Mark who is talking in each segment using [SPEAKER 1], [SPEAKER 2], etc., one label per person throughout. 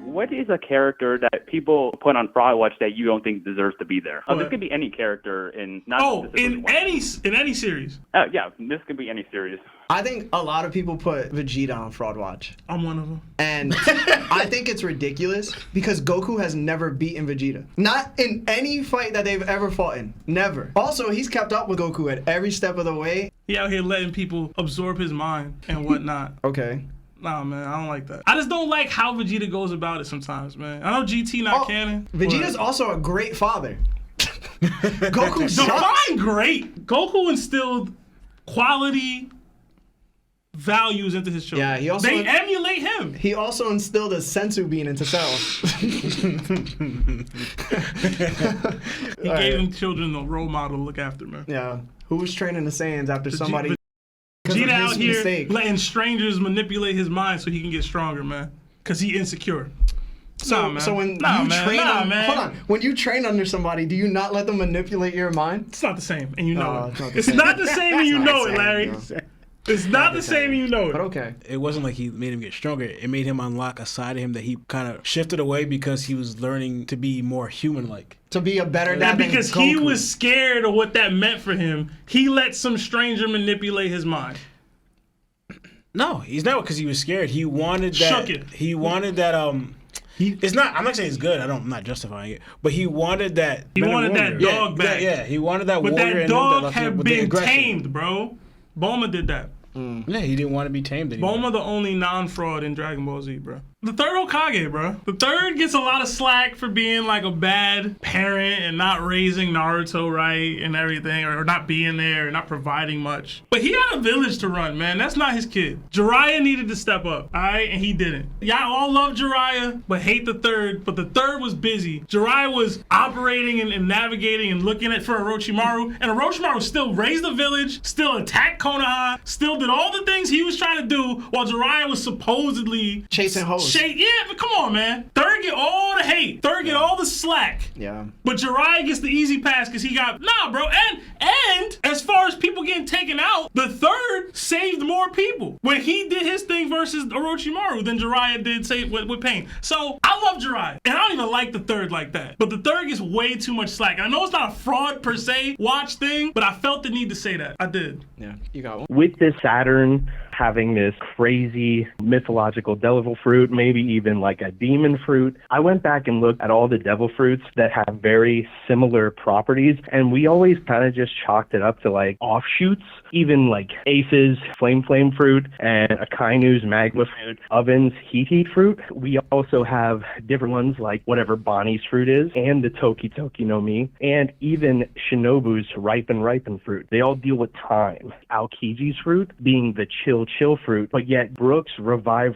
[SPEAKER 1] What is a character that people put on Fraud Watch that you don't think deserves to be there? This could be any character in
[SPEAKER 2] any series.
[SPEAKER 1] Yeah, this could be any series.
[SPEAKER 3] I think a lot of people put Vegeta on Fraud Watch.
[SPEAKER 2] I'm one of them.
[SPEAKER 3] And I think it's ridiculous because Goku has never beaten Vegeta. Not in any fight that they've ever fought in. Never. Also, he's kept up with Goku at every step of the way.
[SPEAKER 2] He out here letting people absorb his mind and whatnot.
[SPEAKER 3] Okay.
[SPEAKER 2] Nah, man, I don't like that. I just don't like how Vegeta goes about it sometimes, man. I know GT not canon.
[SPEAKER 3] Vegeta's also a great father. Goku sucks.
[SPEAKER 2] Define great. Goku instilled quality values into his children.
[SPEAKER 3] Yeah, he also
[SPEAKER 2] they emulate him.
[SPEAKER 3] He also instilled a sensu bean into Cell.
[SPEAKER 2] He gave them children a role model to look after, man.
[SPEAKER 3] Yeah. Who was training the Saiyans after somebody...
[SPEAKER 2] Vegeta out here letting strangers manipulate his mind so he can get stronger, man. Because he insecure.
[SPEAKER 3] So when you train hold on. When you train under somebody, do you not let them manipulate your mind?
[SPEAKER 2] It's not the same, and you know it. It's not the same, and you know it, Larry. It's not the same, and you know it.
[SPEAKER 3] But okay.
[SPEAKER 4] It wasn't like he made him get stronger. It made him unlock a side of him that he kind of shifted away because he was learning to be more human-like.
[SPEAKER 3] To be a better dad
[SPEAKER 2] than because
[SPEAKER 3] Goku.
[SPEAKER 2] He was scared of what that meant for him. He let some stranger manipulate his mind.
[SPEAKER 4] No, he's not because he was scared. He wanted that.
[SPEAKER 2] Shook it.
[SPEAKER 4] He wanted that. It's not. I'm not saying it's good. I'm not justifying it. But he wanted that.
[SPEAKER 2] He wanted that dog back.
[SPEAKER 4] Yeah, he wanted that.
[SPEAKER 2] But
[SPEAKER 4] warrior
[SPEAKER 2] that dog
[SPEAKER 4] that
[SPEAKER 2] had been tamed, bro. Bulma did that.
[SPEAKER 4] Yeah, he didn't want to be tamed anymore.
[SPEAKER 2] Bulma the only non-fraud in Dragon Ball Z, bro. The third Hokage, bro. The third gets a lot of slack for being like a bad parent and not raising Naruto right and everything, or not being there and not providing much. But he had a village to run, man. That's not his kid. Jiraiya needed to step up, all right? And he didn't. Y'all all love Jiraiya, but hate the third. But the third was busy. Jiraiya was operating and navigating and looking for Orochimaru, and Orochimaru still raised the village, still attacked Konoha, still did all the things he was trying to do while Jiraiya was supposedly
[SPEAKER 3] chasing hoes.
[SPEAKER 2] Yeah, but come on, man. Third get all the hate. Third get all the slack.
[SPEAKER 3] Yeah.
[SPEAKER 2] But Jiraiya gets the easy pass because he got bro. And as far as people getting taken out, the third saved more people when he did his thing versus Orochimaru than Jiraiya did save with Pain. So I love Jiraiya, and I don't even like the third like that. But the third gets way too much slack. I know it's not a fraud per se watch thing, but I felt the need to say that. I did.
[SPEAKER 3] Yeah, you got one.
[SPEAKER 1] With this Saturn having this crazy mythological devil fruit, maybe even like a demon fruit, I went back and looked at all the devil fruits that have very similar properties, and we always kind of just chalked it up to like offshoots, even like Ace's flame fruit and Akainu's magma fruit, Oven's heat fruit. We also have different ones like whatever Bonnie's fruit is, and the Toki no Mi, and even Shinobu's ripen fruit. They all deal with time. Aokiji's fruit being the chill fruit, but yet Brook's revive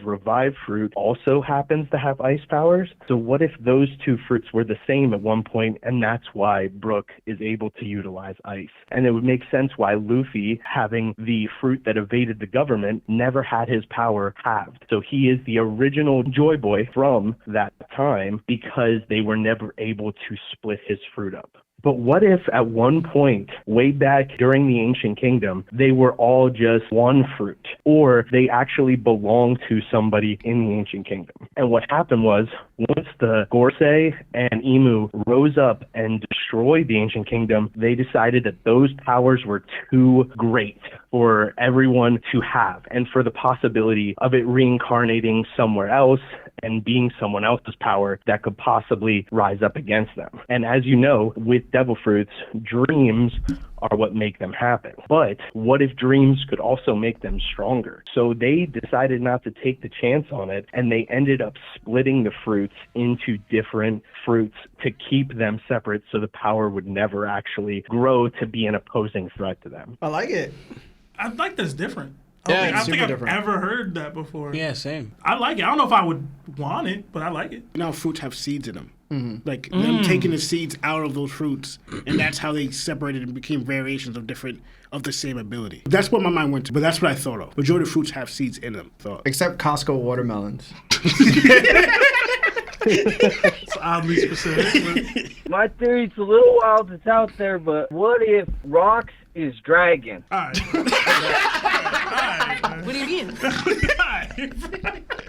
[SPEAKER 1] fruit also happens to have ice powers. So what if those two fruits were the same at one point, and that's why Brook is able to utilize ice? And it would make sense why Luffy, having the fruit that evaded the government, never had his power halved. So he is the original Joy Boy from that time because they were never able to split his fruit up. But what if at one point, way back during the Ancient Kingdom, they were all just one fruit, or they actually belonged to somebody in the Ancient Kingdom? And what happened was, once the Gorosei and Imu rose up and destroyed the Ancient Kingdom, they decided that those powers were too great for everyone to have, and for the possibility of it reincarnating somewhere else and being someone else's power that could possibly rise up against them. And as you know, with devil fruits, dreams are what make them happen. But what if dreams could also make them stronger? So they decided not to take the chance on it, and they ended up splitting the fruits into different fruits to keep them separate so the power would never actually grow to be an opposing threat to them.
[SPEAKER 3] I like it.
[SPEAKER 2] I like that's different.
[SPEAKER 3] Yeah,
[SPEAKER 2] I don't think I've
[SPEAKER 3] different.
[SPEAKER 2] ever heard that before.
[SPEAKER 4] Yeah, same.
[SPEAKER 2] I like it. I don't know if I would want it, but I like it.
[SPEAKER 5] Now fruits have seeds in them. Mm-hmm. Like them taking the seeds out of those fruits, and that's how they separated and became variations of the same ability. That's what my mind went to, but that's what I thought of. Majority of fruits have seeds in them.
[SPEAKER 3] Except Costco watermelons.
[SPEAKER 2] It's oddly specific.
[SPEAKER 6] My theory's a little wild, it's out there, but what if rocks is Dragon.
[SPEAKER 2] All right. All right.
[SPEAKER 7] What do you mean?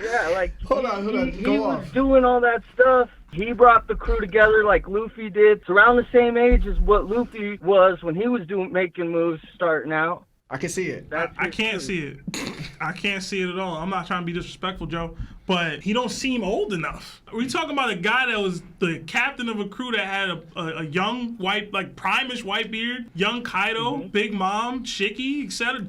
[SPEAKER 6] Yeah, like
[SPEAKER 3] Hold on.
[SPEAKER 6] he
[SPEAKER 3] Go
[SPEAKER 6] was
[SPEAKER 3] off.
[SPEAKER 6] doing all that stuff. He brought the crew together like Luffy did. It's around the same age as what Luffy was when he was making moves starting out.
[SPEAKER 3] I can see it.
[SPEAKER 2] I can't see it. I can't see it at all. I'm not trying to be disrespectful, Joe, but he don't seem old enough. We talking about a guy that was the captain of a crew that had a young white, like prime-ish white beard, young Kaido, Big Mom, Shiki, etc.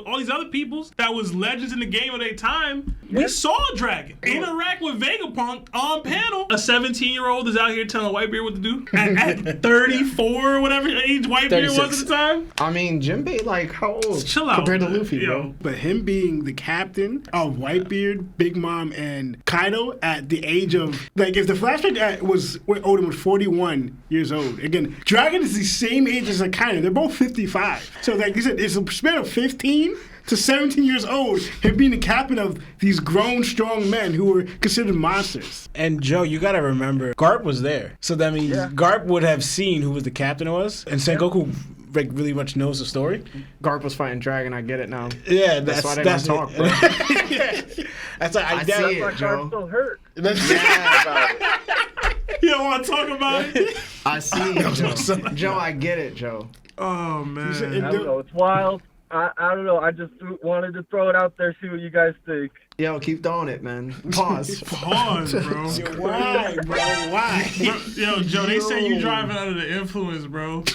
[SPEAKER 2] All these other peoples that was legends in the game of their time. Yeah. We saw Dragon interact with Vegapunk on panel. A 17-year-old is out here telling Whitebeard what to do at 34 or whatever age Whitebeard was at the time.
[SPEAKER 3] I mean, Jinbei, like, how old?
[SPEAKER 2] Chill out,
[SPEAKER 3] compared to
[SPEAKER 2] man.
[SPEAKER 3] Luffy, bro.
[SPEAKER 5] But him being the captain of Whitebeard, Big Mom, and Kaido at the age of, like, if the flashback was when Oden was 41 years old. Again, Dragon is the same age as Kaido. They're both 55. So, like you said, it's a span of 15 to 17 years old, him being the captain of these grown, strong men who were considered monsters.
[SPEAKER 4] And Joe, you gotta remember, Garp was there. So that means Garp would have seen who was the captain was, and Sengoku like really much knows the story.
[SPEAKER 3] Garp was fighting Dragon. I get it now.
[SPEAKER 4] Yeah,
[SPEAKER 3] that's why they don't talk, bro.
[SPEAKER 4] That's like,
[SPEAKER 3] I see it,
[SPEAKER 6] Like
[SPEAKER 3] Joe.
[SPEAKER 6] I'm still hurt.
[SPEAKER 3] Yeah.
[SPEAKER 2] You don't want to talk about it?
[SPEAKER 3] I see it, Joe. Joe, I get it, Joe.
[SPEAKER 2] Oh, man.
[SPEAKER 6] I don't know. It's wild. I don't know. I just wanted to throw it out there, see what you guys think.
[SPEAKER 3] Yo, keep throwing it, man. Pause.
[SPEAKER 2] Pause, bro.
[SPEAKER 4] Why, bro? Why?
[SPEAKER 2] Bro, yo, Joe, they say you driving under the influence, bro.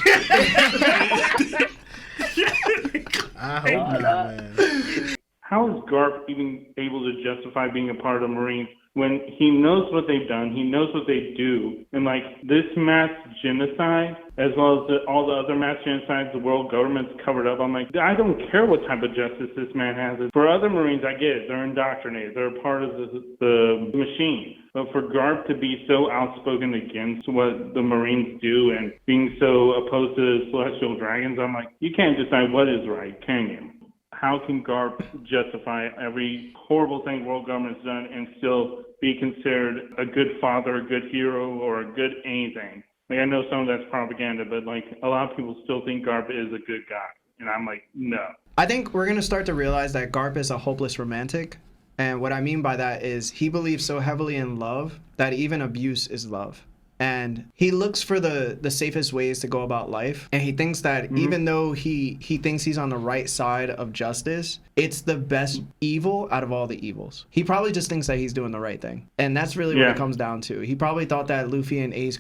[SPEAKER 4] I hope not, man.
[SPEAKER 8] How is Garp even able to justify being a part of the Marines when he knows what they've done, he knows what they do, and like this mass genocide, as well as all the other mass genocides the world government's covered up? I'm like, I don't care what type of justice this man has. For other Marines, I get it. They're indoctrinated. They're a part of the machine. But for Garp to be so outspoken against what the Marines do and being so opposed to the celestial dragons, I'm like, you can't decide what is right, can you? How can Garp justify every horrible thing world government's done and still be considered a good father, a good hero, or a good anything? Like, I know some of that's propaganda, but like a lot of people still think Garp is a good guy. And I'm like, no.
[SPEAKER 3] I think we're going to start to realize that Garp is a hopeless romantic. And what I mean by that is he believes so heavily in love that even abuse is love. And he looks for the safest ways to go about life. And he thinks that even though he thinks he's on the right side of justice, it's the best evil out of all the evils. He probably just thinks that he's doing the right thing. And that's really what it comes down to. He probably thought that Luffy and Ace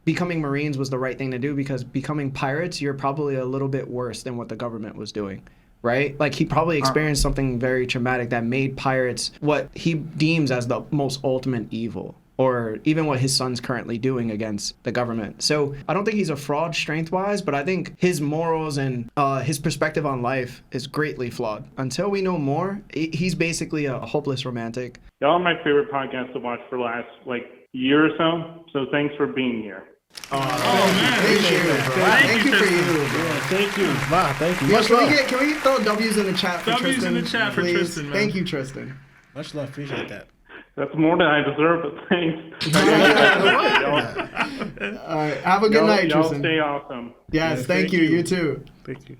[SPEAKER 3] becoming Marines was the right thing to do, because becoming pirates, you're probably a little bit worse than what the government was doing. Right? Like, he probably experienced something very traumatic that made pirates what he deems as the most ultimate evil, or even what his son's currently doing against the government. So I don't think he's a fraud strength-wise, but I think his morals and his perspective on life is greatly flawed. Until we know more, he's basically a hopeless romantic.
[SPEAKER 8] Y'all are my favorite podcast to watch for the last, year or so. So thanks for being here.
[SPEAKER 2] Oh, man.
[SPEAKER 3] Thank you for you, bro.
[SPEAKER 4] Thank you. Wow, thank you.
[SPEAKER 3] Yo,
[SPEAKER 4] Much love.
[SPEAKER 3] can we throw W's in the chat for
[SPEAKER 2] W's
[SPEAKER 3] Tristan?
[SPEAKER 2] in the chat for
[SPEAKER 3] please?
[SPEAKER 2] Tristan, man.
[SPEAKER 3] Thank you, Tristan.
[SPEAKER 4] Much love. Appreciate that.
[SPEAKER 8] That's more than I deserve, but thanks.
[SPEAKER 3] All right, have a good night,
[SPEAKER 8] y'all
[SPEAKER 3] Tristan.
[SPEAKER 8] stay awesome.
[SPEAKER 3] Yes, thank you. You too.
[SPEAKER 5] Thank you.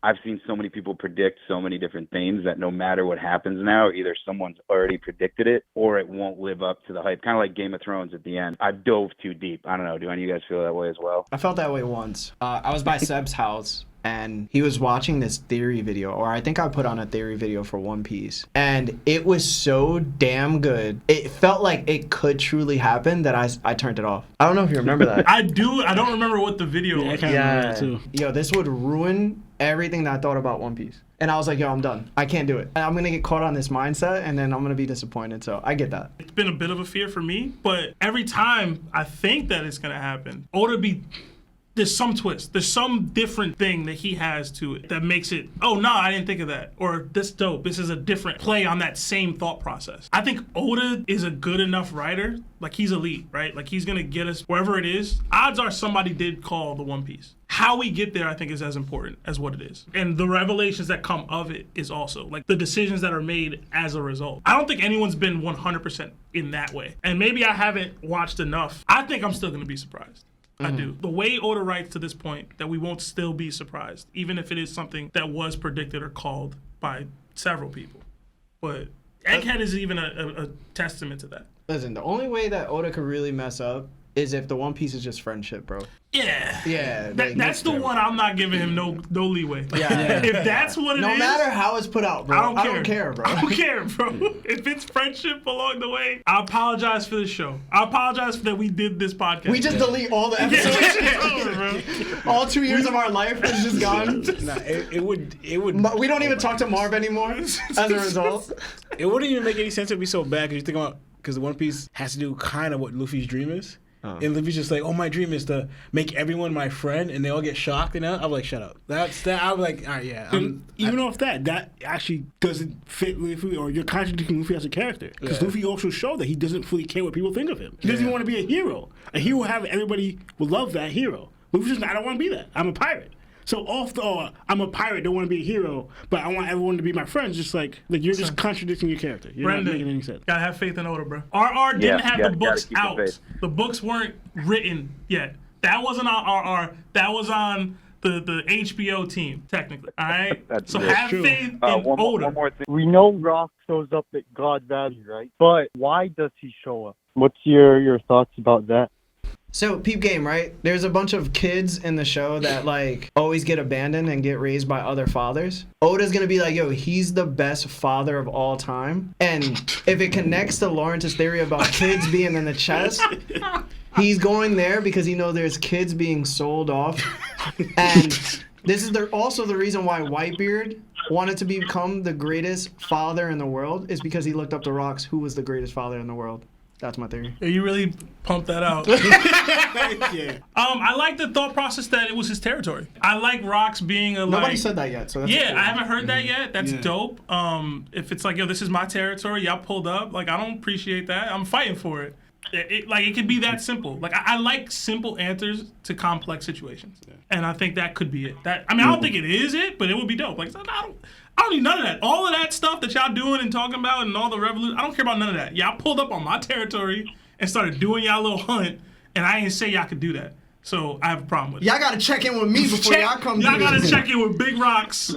[SPEAKER 9] I've seen so many people predict so many different things that no matter what happens now, either someone's already predicted it or it won't live up to the hype. Kind of like Game of Thrones at the end. I dove too deep. I don't know. Do any of you guys feel that way as well?
[SPEAKER 3] I felt that way once. I was by Seb's house, and he was watching this theory video, or I think I put on a theory video for One Piece, and it was so damn good. It felt like it could truly happen that I turned it off. I don't know if you remember that.
[SPEAKER 2] I do. I don't remember what the video was.
[SPEAKER 5] I can't remember that too.
[SPEAKER 3] Yo, this would ruin everything that I thought about One Piece. And I was like, yo, I'm done. I can't do it. I'm going to get caught on this mindset, and then I'm going to be disappointed. So I get that.
[SPEAKER 2] It's been a bit of a fear for me, but every time I think that it's going to happen, there's some twist. There's some different thing that he has to it that makes it, oh, no, I didn't think of that. Or this dope. This is a different play on that same thought process. I think Oda is a good enough writer. Like, he's elite, right? Like, he's going to get us wherever it is. Odds are somebody did call the One Piece. How we get there, I think, is as important as what it is. And the revelations that come of it is also, like, the decisions that are made as a result. I don't think anyone's been 100% in that way. And maybe I haven't watched enough. I think I'm still going to be surprised. I do. The way Oda writes to this point, that we won't still be surprised, even if it is something that was predicted or called by several people. But Egghead is even a testament to that.
[SPEAKER 3] Listen, the only way that Oda could really mess up is if the One Piece is just friendship, bro.
[SPEAKER 2] Yeah.
[SPEAKER 3] Yeah.
[SPEAKER 2] That's the one I'm not giving him no leeway.
[SPEAKER 3] Yeah.
[SPEAKER 2] If that's what it is.
[SPEAKER 3] No matter how it's put out, bro. I don't care, bro.
[SPEAKER 2] I don't care, bro. If it's friendship along the way, I apologize for the show. I apologize that we did this podcast.
[SPEAKER 3] We just delete all the episodes.
[SPEAKER 2] It's over, bro.
[SPEAKER 3] All 2 years of our life is just gone.
[SPEAKER 4] Nah, it would.
[SPEAKER 3] We don't even talk to Marv anymore as a result.
[SPEAKER 4] It wouldn't even make any sense to be so bad because you think about because the One Piece has to do kind of what Luffy's dream is. And Luffy's just like, oh, my dream is to make everyone my friend, and they all get shocked. And I'm like, shut up. That's that. I'm like, all right, yeah.
[SPEAKER 5] Even off that actually doesn't fit Luffy, or you're contradicting Luffy as a character. Because Luffy also showed that he doesn't fully care what people think of him. He doesn't even want to be a hero. A hero everybody will love that hero. Luffy's just, I don't want to be that. I'm a pirate. So off the, I'm a pirate, don't want to be a hero, but I want everyone to be my friends. Just like you're just contradicting your character. You're not making any sense.
[SPEAKER 2] Gotta have faith in Oda, bro. RR didn't have the books out. The books weren't written yet. That wasn't on RR. That was on the HBO team, technically. All right. So have faith in Oda.
[SPEAKER 7] One more thing. We know Rock shows up at God Valley, right? But why does he show up? What's your thoughts about that?
[SPEAKER 3] So, peep game, right? There's a bunch of kids in the show that, like, always get abandoned and get raised by other fathers. Oda's gonna be like, yo, he's the best father of all time. And if it connects to Lawrence's theory about kids being in the chest, he's going there because he knows there's kids being sold off. And this is also the reason why Whitebeard wanted to become the greatest father in the world, is because he looked up to Rocks, who was the greatest father in the world. That's my theory.
[SPEAKER 2] Yeah, you really pumped that out. I like the thought process that it was his territory. I like Rocks being a
[SPEAKER 3] Nobody said that yet, so that's
[SPEAKER 2] cool. I haven't heard that yet. That's dope. If it's like, yo, this is my territory, y'all pulled up, like, I don't appreciate that. I'm fighting for it. It could be that simple. Like, I like simple answers to complex situations, and I think that could be it. I don't think it is it, but it would be dope. Like, I don't need none of that. All of that stuff that y'all doing and talking about and all the revolution, I don't care about none of that. Y'all pulled up on my territory and started doing y'all little hunt, and I didn't say y'all could do that. So I have a problem with it.
[SPEAKER 3] Y'all gotta check in with me before y'all come.
[SPEAKER 2] Y'all gotta check in with Big Rocks.